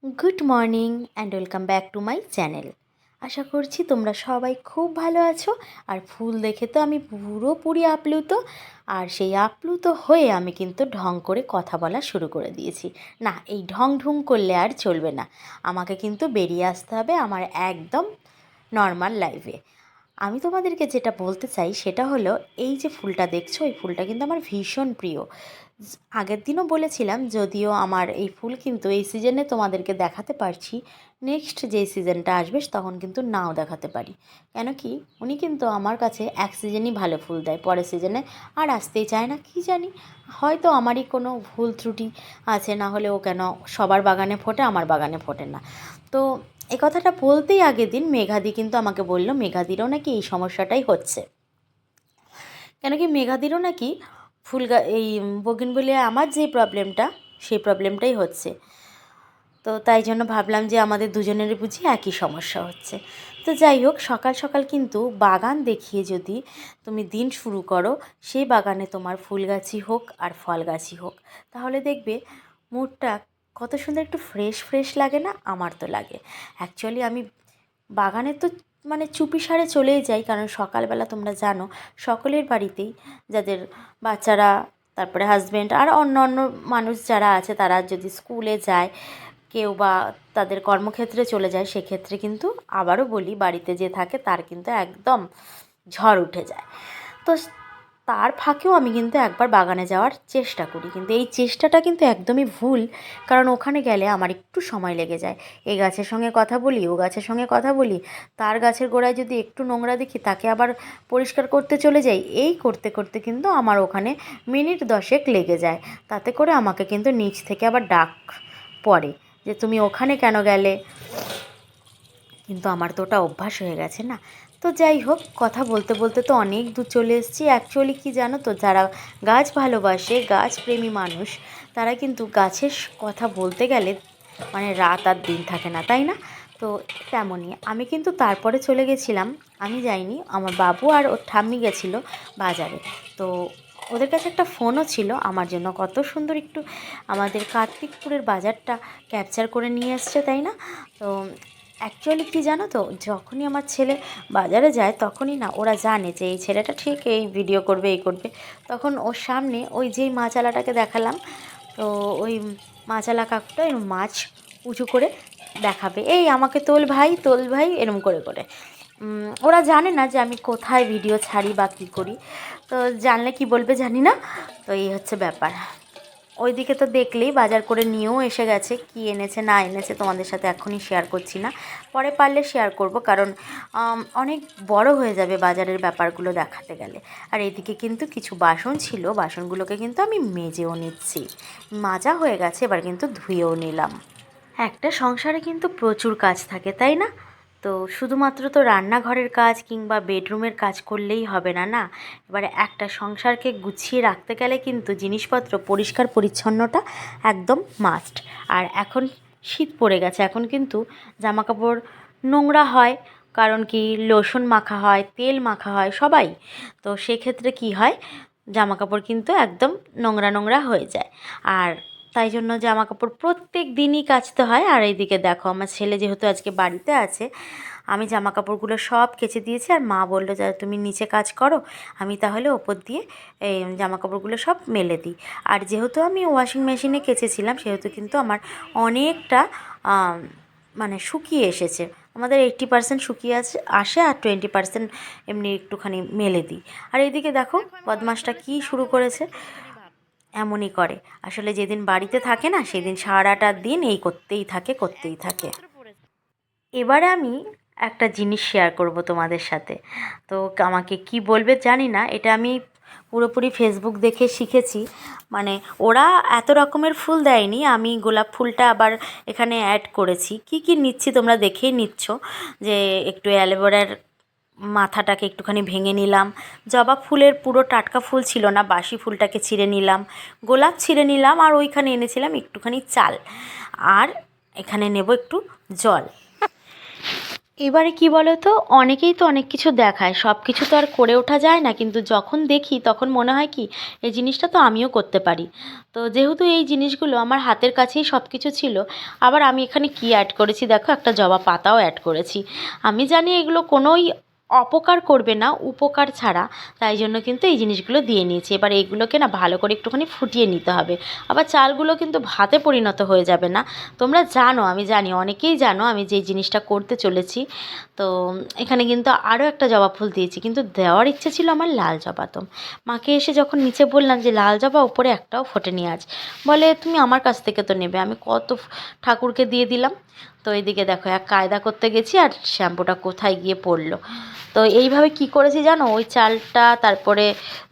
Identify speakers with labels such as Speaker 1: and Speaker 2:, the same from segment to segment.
Speaker 1: Good morning and welcome back to my channel. আশা করছি তোমরা সবাই খুব ভালো আছো। আর ফুল দেখে তো আমি পুরোপুরি আপ্লুত। আর সেই আপ্লুত হয়ে আমি কিন্তু ঢং করে কথা বলা শুরু করে দিয়েছি। না, এই ঢং ঢুং করলে আর চলবে না, আমাকে কিন্তু বেরিয়ে আসতে হবে আমার একদম নর্মাল লাইফে। আমি তোমাদেরকে যেটা বলতে চাই সেটা হলো, এই যে ফুলটা দেখছো, এই ফুলটা কিন্তু আমার ভীষণ প্রিয়। আগের দিনও বলেছিলাম, যদিও আমার এই ফুল কিন্তু এই সিজনে তোমাদেরকে দেখাতে পারছি, নেক্সট যে সিজনটা আসবে তখন কিন্তু নাও দেখাতে পারি। কেন কি, উনি কিন্তু আমার কাছে এক সিজনই ভালো ফুল দেয়, পরের সিজনে আর আসতেই চায় না, কি জানি, হয়তো আমারই কোনো ভুল ত্রুটি আছে, না হলে ও কেন সবার বাগানে ফোটে আমার বাগানে ফোটে না। তো এই কথাটা বলতেই আগের দিন মেঘাদি কিন্তু আমাকে বলল, মেঘাদিরও নাকি এই সমস্যাটাই হচ্ছে। কেন কি, মেঘাদিরও নাকি এই বোগেনভেলিয়া আমার যে প্রবলেমটা, সেই প্রবলেমটাই হচ্ছে। তো তাই জন্য ভাবলাম যে আমাদের দুজনেরই বুঝি একই সমস্যা হচ্ছে। তো যাই হোক, সকাল সকাল কিন্তু বাগান দেখিয়ে যদি তুমি দিন শুরু করো, সেই বাগানে তোমার ফুল গাছই হোক আর ফল গাছই হোক, তাহলে দেখবে মুডটা কত সুন্দর একটু ফ্রেশ ফ্রেশ লাগে না? আমার তো লাগে। অ্যাকচুয়ালি আমি বাগানে তো মানে চুপিসারে চলেই যাই, কারণ সকালবেলা তোমরা জানো সকলের বাড়িতেই, যাদের বাচ্চারা, তারপরে হাজব্যান্ড আর অন্য অন্য মানুষ যারা আছে, তারা যদি স্কুলে যায়, কেউ বা তাদের কর্মক্ষেত্রে চলে যায়, সেক্ষেত্রে কিন্তু আবারও বলি, বাড়িতে যে থাকে তার কিন্তু একদম ঝড় উঠে যায়। তো তার ফাঁকেও আমি কিন্তু একবার বাগানে যাওয়ার চেষ্টা করি, কিন্তু এই চেষ্টাটা কিন্তু একদমই ভুল। কারণ ওখানে গেলে আমার একটু সময় লেগে যায়, এই গাছের সঙ্গে কথা বলি, ও গাছের সঙ্গে কথা বলি, তার গাছের গোড়ায় যদি একটু নোংরা দেখি তাকে আবার পরিষ্কার করতে চলে যাই, এই করতে করতে কিন্তু আমার ওখানে মিনিট 10 লেগে যায়। তাতে করে আমাকে কিন্তু নিচ থেকে আবার ডাক পড়ে যে তুমি ওখানে কেন গেলে। কিন্তু আমার তো ওটা অভ্যাস হয়ে গেছে না। তো যাই হোক, কথা বলতে বলতে তো অনেক দূর চলে এসেছি। অ্যাকচুয়ালি কি জানো তো, যারা গাছ ভালোবাসে, গাছ প্রেমী মানুষ, তারা কিন্তু গাছের কথা বলতে গেলে মানে রাত আর দিন থাকে না, তাই না? তো তেমনই আমি কিন্তু তারপরে চলে গেছিলাম, আমি যাইনি, আমার বাবু আর ওর ঠাম্মি গেছিলো বাজারে। তো ওদের কাছে একটা ফোনও ছিল আমার জন্য, কত সুন্দর একটু আমাদের কার্তিকপুরের বাজারটা ক্যাপচার করে নিয়ে এসছে, তাই না? তো অ্যাকচুয়ালি কী জানো তো, যখনই আমার ছেলে বাজারে যায় তখনই না ওরা জানে যে এই ছেলেটা ঠিক এই ভিডিও করবে, এই করবে। তখন ওর সামনে ওই যেই মাছালাটাকে দেখালাম, তো ওই মাছালা কাকুটা এরম মাছ উঁচু করে দেখাবে, এই আমাকে তোল ভাই এরম করে করে। ওরা জানে না যে আমি কোথায় ভিডিও ছাড়ি বা কী করি, তো জানলে কি বলবে জানি না। তো এই হচ্ছে ব্যাপার। ওইদিকে তো দেখলেই বাজার করে নিয়েও এসে গেছে, কি এনেছে না এনেছে তোমাদের সাথে এখনই শেয়ার করছি না, পরে পারলে শেয়ার করব, কারণ অনেক বড় হয়ে যাবে বাজারের ব্যাপারগুলো দেখাতে গেলে। আর এদিকে কিন্তু কিছু বাসন ছিল, বাসনগুলোকে কিন্তু আমি মেজেও নিচ্ছি, মাজা হয়ে গেছে, এবার কিন্তু ধুয়েও নিলাম। একটা সংসারে কিন্তু প্রচুর কাজ থাকে, তাই না? তো শুধুমাত্র তো রান্নাঘরের কাজ কিংবা বেডরুমের কাজ করলেই হবে না, না। এবারে একটা সংসারকে গুছিয়ে রাখতে গেলে কিন্তু জিনিসপত্র পরিষ্কার পরিচ্ছন্নটা একদম মাস্ট। আর এখন শীত পড়ে গেছে, এখন কিন্তু জামাকাপড় নোংরা হয়, কারণ কি, লোশন মাখা হয়, তেল মাখা হয় সবাই। তো সেক্ষেত্রে কি হয়, জামাকাপড় কিন্তু একদম নোংরা নোংরা হয়ে যায়। আর তাই জন্য জামাকাপড় প্রত্যেক দিনই কাচতে হয়। আর এইদিকে দেখো, আমার ছেলে যেহেতু আজকে বাড়িতে আছে, আমি জামাকাপড়গুলো সব কেচে দিয়েছি, আর মা বললো যে তুমি নিচে কাজ করো, আমি তাহলে ওপর দিয়ে এই জামাকাপড়গুলো সব মেলে দিই। আর যেহেতু আমি ওয়াশিং মেশিনে কেচেছিলাম, সেহেতু কিন্তু আমার অনেকটা মানে শুকিয়ে এসেছে। আমাদের 80% শুকিয়ে আসে আর 20% এমনি একটুখানি মেলে দিই। আর এইদিকে দেখো বদমাসটা কী শুরু করেছে, এমনই করে। আসলে যেদিন বাড়িতে থাকে না, সেদিন সারাটা দিন এই করতেই থাকে করতেই থাকে। এবারে আমি একটা জিনিস শেয়ার করব তোমাদের সাথে। তো আমাকে কি বলবে জানি না, এটা আমি পুরোপুরি ফেসবুক দেখে শিখেছি। মানে ওরা এত রকমের ফুল দেয়নি, আমি গোলাপ ফুলটা আবার এখানে অ্যাড করেছি। কি কি নিচ্ছি তোমরা দেখেই নিচ্ছ, যে একটু অ্যালোভেরার মাথাটাকে একটুখানি ভেঙে নিলাম, জবা ফুলের পুরো টাটকা ফুল ছিল না, বাসি ফুলটাকে ছিঁড়ে নিলাম, গোলাপ ছিঁড়ে নিলাম, আর ওইখানে এনেছিলাম একটুখানি চাল, আর এখানে নেব একটু জল। এবারে কি বলো তো, অনেকেই তো অনেক কিছু দেখায়, সব কিছু তো আর করে ওঠা যায় না, কিন্তু যখন দেখি তখন মনে হয় কি এই জিনিসটা তো আমিও করতে পারি। তো যেহেতু এই জিনিসগুলো আমার হাতের কাছেই সব কিছু ছিল, আবার আমি এখানে কি অ্যাড করেছি দেখো, একটা জবা পাতাও অ্যাড করেছি। আমি জানি এগুলো কোনোই অপকার করবে না উপকার ছাড়া, তাই জন্য কিন্তু এই জিনিসগুলো দিয়ে নিয়েছি। এবার এইগুলোকে না ভালো করে একটুখানি ফুটিয়ে নিতে হবে। আবার চালগুলো কিন্তু ভাতে পরিণত হয়ে যাবে না। তোমরা জানো, আমি জানি অনেকেই জানো আমি যেই জিনিসটা করতে চলেছি। তো এখানে কিন্তু আরও একটা জবা ফুল দিয়েছি, কিন্তু দেওয়ার ইচ্ছে ছিল আমার লাল জবা। তো মাকে এসে যখন নিচে বললাম যে লাল জবা উপরে একটাও ফোটেনি আজ, বলে তুমি আমার কাছ থেকে তো নেবে, আমি কত ঠাকুরকে দিয়ে দিলাম। তো এইদিকে দেখো এক কায়দা করতে গেছি আর শ্যাম্পুটা কোথায় গিয়ে পড়লো। তো এইভাবে কি করেছি জানো, ওই চালটা তারপরে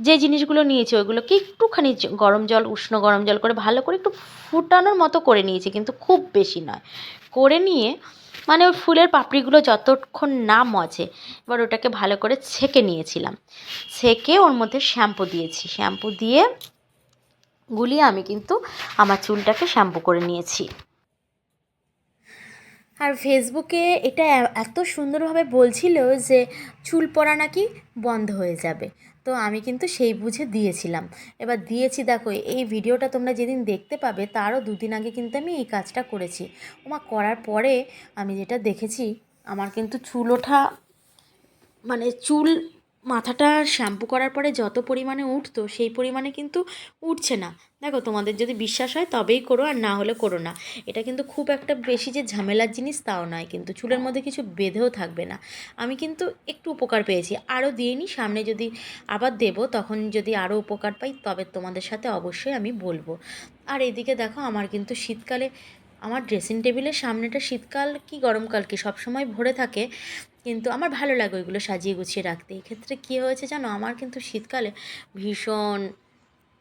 Speaker 1: যে জিনিসগুলো নিয়েছি ওইগুলোকে একটুখানি গরম জল, উষ্ণ গরম জল করে ভালো করে একটু ফুটানোর মতো করে নিয়েছি, কিন্তু খুব বেশি নয়। করে নিয়ে মানে ওই ফুলের পাপড়িগুলো যতক্ষণ না মজে, এবার ওটাকে ভালো করে ছেঁকে নিয়েছিলাম। ছেঁকে ওর মধ্যে শ্যাম্পু দিয়েছি, শ্যাম্পু দিয়ে গুলিয়ে আমি কিন্তু আমার চুলটাকে শ্যাম্পু করে নিয়েছি। আর ফেসবুকে এটা এত সুন্দরভাবে বলছিল যে চুল পড়া নাকি বন্ধ হয়ে যাবে, তো আমি কিন্তু সেই বুঝে দিয়েছিলাম। এবার দিয়েছি দেখো, এই ভিডিওটা তোমরা যেদিন দেখতে পাবে তারও দুদিন আগে কিন্তু আমি এই কাজটা করেছি। ওমা, করার পরে আমি যেটা দেখেছি, আমার কিন্তু চুল ওঠা মানে চুল মাথাটা শ্যাম্পু করার পরে যত পরিমাণে উঠতো সেই পরিমাণে কিন্তু উঠছে না। দেখো, তোমাদের যদি বিশ্বাস হয় তবেই করো, আর না হলে করো না। এটা কিন্তু খুব একটা বেশি যে ঝামেলার জিনিস তাও নয়, কিন্তু চুলের মধ্যে কিছু বেঁধেও থাকবে না। আমি কিন্তু একটু উপকার পেয়েছি, আরও দিইনি, সামনে যদি আবার দেবো তখন যদি আরও উপকার পাই তবে তোমাদের সাথে অবশ্যই আমি বলবো। আর এদিকে দেখো, আমার কিন্তু শীতকালে আমার ড্রেসিং টেবিলের সামনেটা শীতকাল কি গরমকাল কি সবসময় ভরে থাকে, কিন্তু আমার ভালো লাগে ওইগুলো সাজিয়ে গুছিয়ে রাখতে। এক্ষেত্রে কী হয়েছে জানো, আমার কিন্তু শীতকালে ভীষণ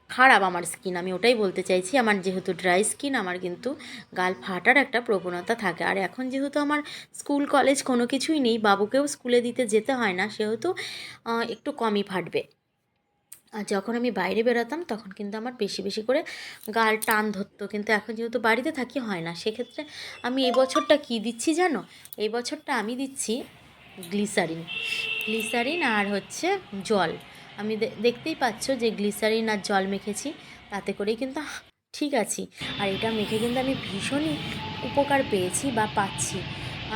Speaker 1: খারাপ আমার স্কিন, আমি ওটাই বলতে চাইছি। আমার যেহেতু ড্রাই স্কিন, আমার কিন্তু গাল ফাটার একটা প্রবণতা থাকে। আর এখন যেহেতু আমার স্কুল কলেজ কোনো কিছুই নেই, বাবুকেও স্কুলে দিতে যেতে হয় না, সেহেতু একটু কমই ফাটবে। আর যখন আমি বাইরে বেরোতাম তখন কিন্তু আমার বেশি বেশি করে গাল টান ধরতো, কিন্তু এখন যেহেতু বাড়িতে থাকি হয় না। সেক্ষেত্রে আমি এই বছরটা কী দিচ্ছি জানো, এই বছরটা আমি দিচ্ছি গ্লিসারিন। গ্লিসারিন আর হচ্ছে জল। আমি দেখতেই পাচ্ছ যে গ্লিসারিন আর জল মেখেছি, তাতে করেই কিন্তু ঠিক আছি। আর এটা মেখে কিন্তু আমি ভীষণই উপকার পেয়েছি বা পাচ্ছি,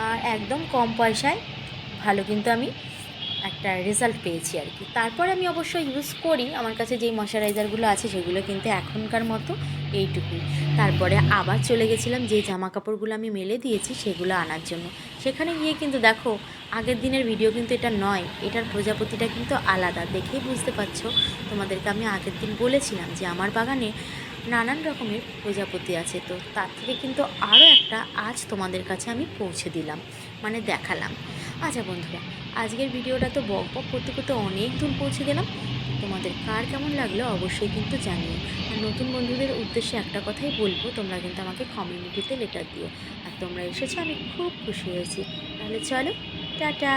Speaker 1: আর একদম কম পয়সায় ভালো কিন্তু আমি একটা রেজাল্ট পেয়েছি আর কি। তারপর আমি অবশ্য ইউজ করি, আমার কাছে যেই ময়শ্চারাইজারগুলো আছে সেগুলো কিন্তু এখনকার মতো এইটুকুই। তারপরে আবার চলে গেছিলাম যে জামা কাপড়গুলো আমি মেলে দিয়েছি সেগুলো আনার জন্য। সেখানে গিয়ে কিন্তু দেখো, আগের দিনের ভিডিও কিন্তু এটা নয়, এটার প্রজাপতিটা কিন্তু আলাদা, দেখেই বুঝতে পারছো। তোমাদেরকে আমি আগের দিন বলেছিলাম যে আমার বাগানে নানান রকমের প্রজাপতি আছে, তো তার থেকে কিন্তু আরও একটা আজ তোমাদের কাছে আমি পৌঁছে দিলাম, মানে দেখালাম। আচ্ছা বন্ধুরা, আজকের ভিডিওটা তো বক বক করতে করতে অনেক দূর পৌঁছে গেলাম। তোমাদের কার কেমন লাগলো অবশ্যই কিন্তু জানিও। আর নতুন বন্ধুদের উদ্দেশ্যে একটা কথাই বলবো, তোমরা কিন্তু আমাকে কমিউনিটিতে লেটার দিও। আর তোমরা এসেছো, আমি খুব খুশি হয়েছি। তাহলে চলো, টাটা।